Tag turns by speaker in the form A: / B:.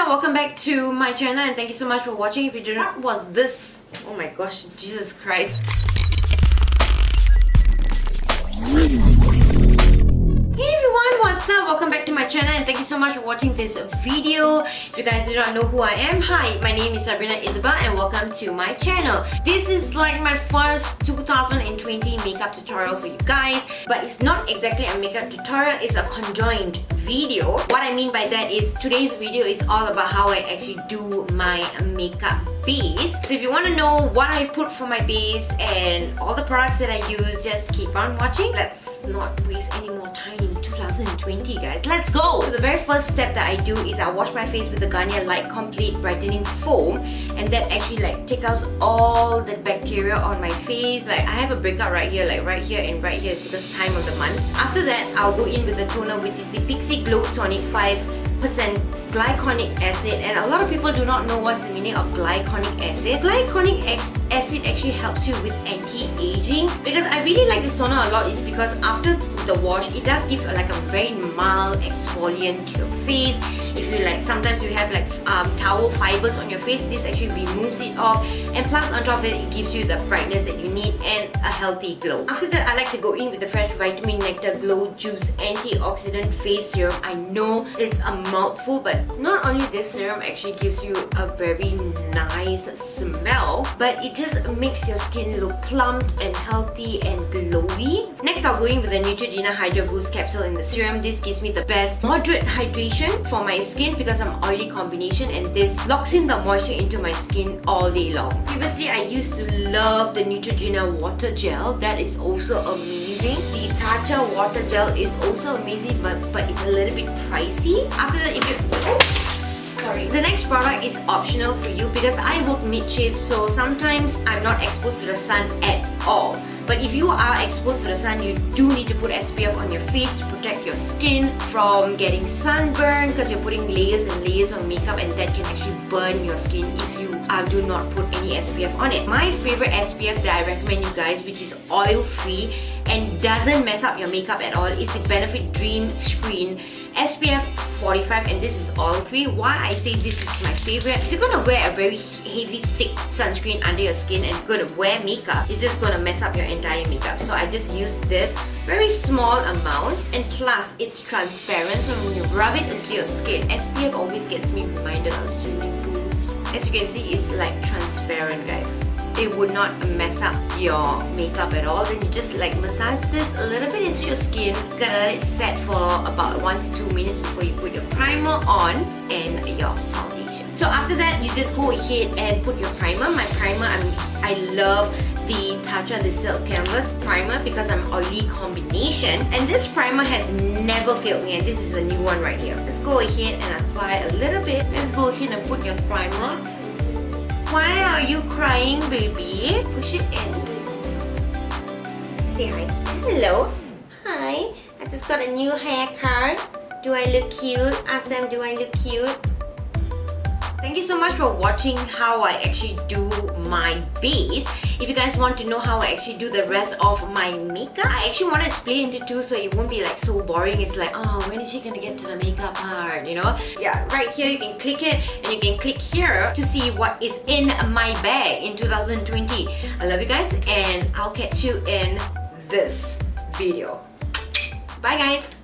A: and welcome back to my channel, and thank you so much for watching. If you do not watch this, oh my gosh, Jesus Christ. Hey everyone, what's up? Welcome back to my channel and thank you so much for watching this video. If you guys do not know who I am, hi, my name is Sabrina Isabelle and welcome to my channel. This is like my first 2020 makeup tutorial for you guys, but it's not exactly a makeup tutorial, it's a conjoined video. What I mean by that is today's video is all about how I actually do my makeup base. So if you want to know what I put for my base and all the products that I use, just keep on watching. Let's not waste any more time in 2020, guys. Let's go! So the very first step that I do is I wash my face with the Garnier Light Complete Brightening Foam, and that actually like takes out all the bacteria on my face. Like I have a breakout right here, like right here and right here is because time of the month. After that, I'll go in with the toner, which is the Pixi Glow Tonic 5% glycolic acid, and a lot of people do not know what's the meaning of glycolic acid. Glycolic acid actually helps you with anti-aging. Because I really like this toner a lot is because after the wash, it does give like a very mild exfoliant to your face. If you like, sometimes you have like towel fibers on your face, this actually removes it off, and plus on top of it, it gives you the brightness that you need and a healthy glow. After that, I like to go in with the Fresh Vitamin Nectar Glow Juice Antioxidant Face Serum. I know it's a mouthful, but not only this serum actually gives you a very nice smell, but it just makes your skin look plumped and healthy and glowy. Next, I'll go in with the Neutrogena Hydra Boost Capsule in the serum. This gives me the best moderate hydration for my skin because I'm oily combination, and this locks in the moisture into my skin all day long. Previously, I used to love the Neutrogena Water Gel. That is also amazing. The Tatcha Water Gel is also amazing, but it's a little bit pricey. After that, if you... Sorry. The next product is optional for you because I work mid-shift, so sometimes I'm not exposed to the sun at all. But if you are exposed to the sun, you do need to put SPF on your face to protect your skin from getting sunburn, because you're putting layers and layers of makeup, and that can actually burn your skin if you do not put any SPF on it. My favorite SPF that I recommend you guys, which is oil-free and doesn't mess up your makeup at all, is the Benefit Dream Screen SPF 45, and this is oil-free. Why I say this is my favorite? If you're gonna wear a very heavy, thick sunscreen under your skin and you're gonna wear makeup, it's just gonna mess up your entire makeup. So I just use this very small amount, and plus it's transparent, so when you rub it into your skin, SPF always gets me reminded of swimming pools. As you can see, it's like transparent, guys. It would not mess up your makeup at all. Then you just like massage this a little bit into your skin. You gotta let it set for about 1 to 2 minutes before you put your primer on and your foundation. So after that, you just go ahead and put your primer. My primer, I love the Tatcha the Silk Canvas primer because I'm oily combination, and this primer has never failed me, and this is a new one right here. Let's go ahead and apply a little bit. Let's go ahead and put your primer. Why are you crying, baby? Push it in. Say hi. Hello. Hi. I just got a new haircut. Do I look cute? Ask them, do I look cute? Thank you so much for watching how I actually do my base. If you guys want to know how I actually do the rest of my makeup, I actually want to split into two so it won't be like so boring. It's like, oh, when is she gonna get to the makeup part, you know? Yeah, right here you can click it, and you can click here to see what is in my bag in 2020. I love you guys, and I'll catch you in this video. Bye guys!